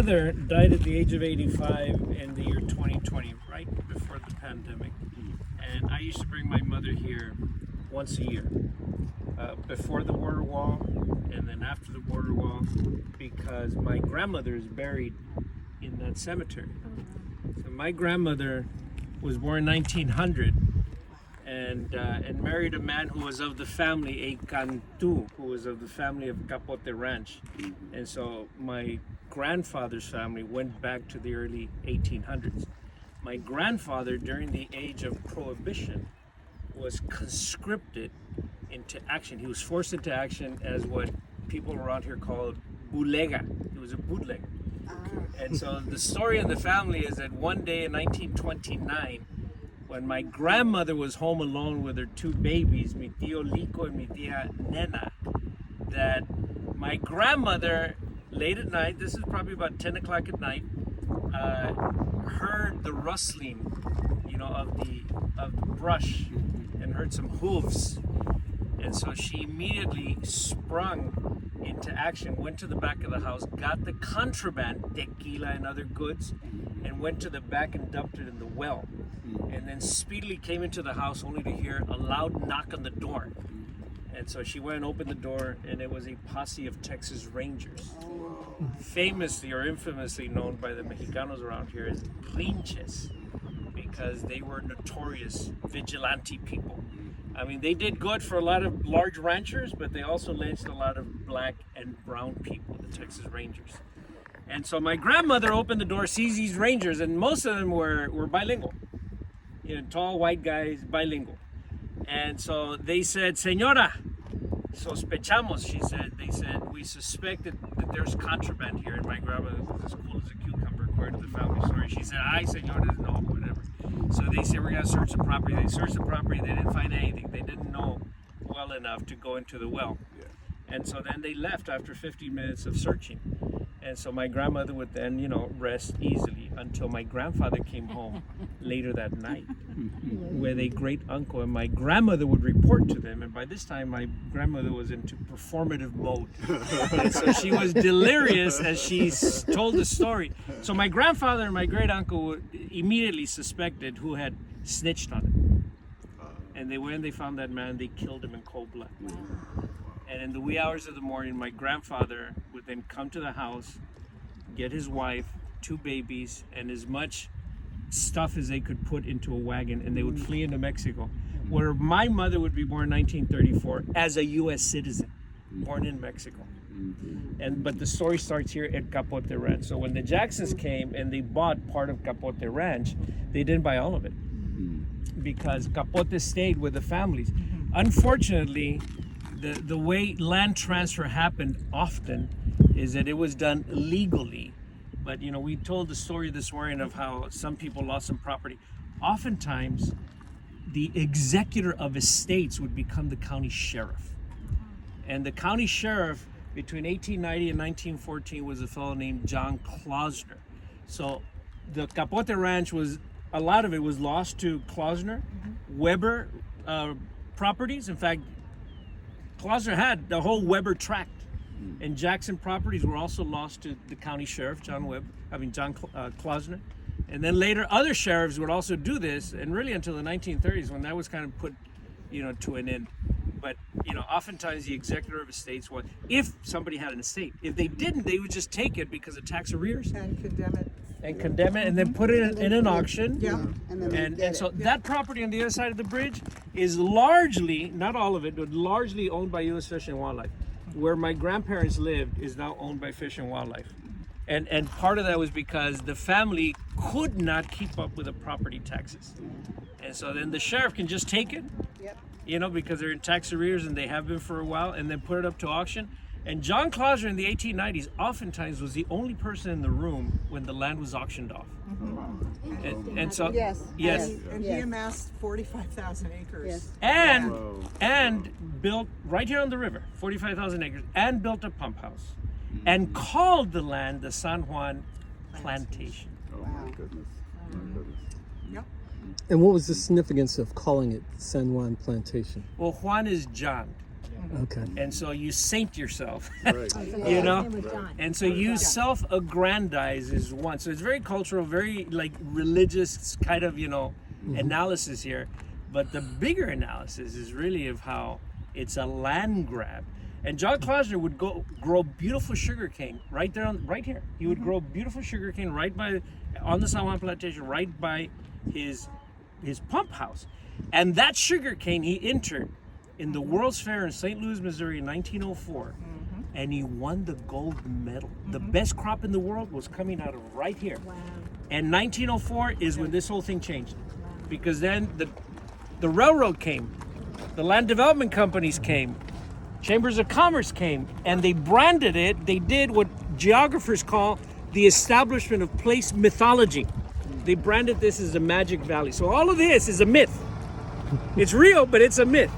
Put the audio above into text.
Mother died at the age of 85 in the year 2020, right before the pandemic. And I used to bring my mother here once a year, before the border wall and then after the border wall, because my grandmother is buried in that cemetery. So my grandmother was born in 1900 and married a man who was of the family, a Cantu, who was of the family of Capote Ranch. And so my grandfather's family went back to the early 1800s. My grandfather, during the age of Prohibition, was conscripted into action. He was forced into action as what people around here call bulega. He was a bootleg. And so the story in the family is that one day in 1929, when my grandmother was home alone with her two babies, mi tío Lico and mi tía Nena, that my grandmother, late at night, this is probably about 10 o'clock at night, heard the rustling, of the brush and heard some hooves. And so she immediately sprung into action, went to the back of the house, got the contraband, tequila and other goods, and went to the back and dumped it in the well. And then speedily came into the house only to hear a loud knock on the door. And so she went and opened the door, and it was a posse of Texas Rangers, famously or infamously known by the Mexicanos around here as Rinches, because they were notorious vigilante people. I mean, they did good for a lot of large ranchers, but they also lynched a lot of black and brown people, the Texas Rangers. And so my grandmother opened the door, sees these Rangers, and most of them were bilingual. Tall white guys, bilingual. And so they said, "Señora, sospechamos," they said, "we suspected that there's contraband here." And my grandmother was as cool as a cucumber, according to the family story. She said, "Ay, señora, no, whatever." So they said, "We're going to search the property." They searched the property, they didn't find anything. They didn't know well enough to go into the well. And so then they left after 15 minutes of searching. And so my grandmother would then, rest easily until my grandfather came home later that night with a great uncle. And my grandmother would report to them. And by this time, my grandmother was into performative mode. And so she was delirious as she told the story. So my grandfather and my great uncle immediately suspected who had snitched on him. And they found that man, they killed him in cold blood. And in the wee hours of the morning, my grandfather would then come to the house, get his wife, two babies, and as much stuff as they could put into a wagon, and they would flee into Mexico, where my mother would be born in 1934 as a U.S. citizen, born in Mexico. But the story starts here at Capote Ranch. So when the Jacksons came and they bought part of Capote Ranch, they didn't buy all of it because Capote stayed with the families. Unfortunately, the way land transfer happened often is that it was done legally. But, we told the story this morning of how some people lost some property. Oftentimes, the executor of estates would become the county sheriff. And the county sheriff between 1890 and 1914 was a fellow named John Klausner. So the Capote Ranch a lot of it was lost to Klausner, Weber properties. In fact, Klausner had the whole Weber tract, and Jackson properties were also lost to the county sheriff, John Klausner. And then later, other sheriffs would also do this, and really until the 1930s, when that was kind of put, to an end. But, oftentimes the executor of estates was, if somebody had an estate. If they didn't, they would just take it because of tax arrears. And condemn it. And then put it in an auction. Yeah. And so that property on the other side of the bridge is largely, not all of it, but largely owned by U.S. Fish and Wildlife. Where my grandparents lived is now owned by Fish and Wildlife. And part of that was because the family could not keep up with the property taxes. And so then the sheriff can just take it, because they're in tax arrears and they have been for a while, and then put it up to auction. And John Klausner in the 1890s oftentimes was the only person in the room when the land was auctioned off. And so Yes. And he amassed 45,000 acres. And built right here on the river, 45,000 acres, and built a pump house, and called the land the San Juan Plantation. Oh my goodness. Yep. And what was the significance of calling it San Juan Plantation? Well, Juan is John. Okay. And so you saint yourself, Right. you know? It was done. And so you self-aggrandize is one. So it's very cultural, very like religious kind of, analysis here. But the bigger analysis is really of how it's a land grab. And John Klausner would go grow beautiful sugarcane right there, right here. He would grow beautiful sugarcane on the San Juan plantation, right by his pump house. And that sugarcane he entered in the World's Fair in St. Louis, Missouri in 1904. And he won the gold medal. The best crop in the world was coming out of right here. Wow. And 1904 is when this whole thing changed. Because then the railroad came, the land development companies came, chambers of commerce came, and they branded it. They did what geographers call the establishment of place mythology. They branded this as the Magic Valley. So all of this is a myth. It's real, but it's a myth.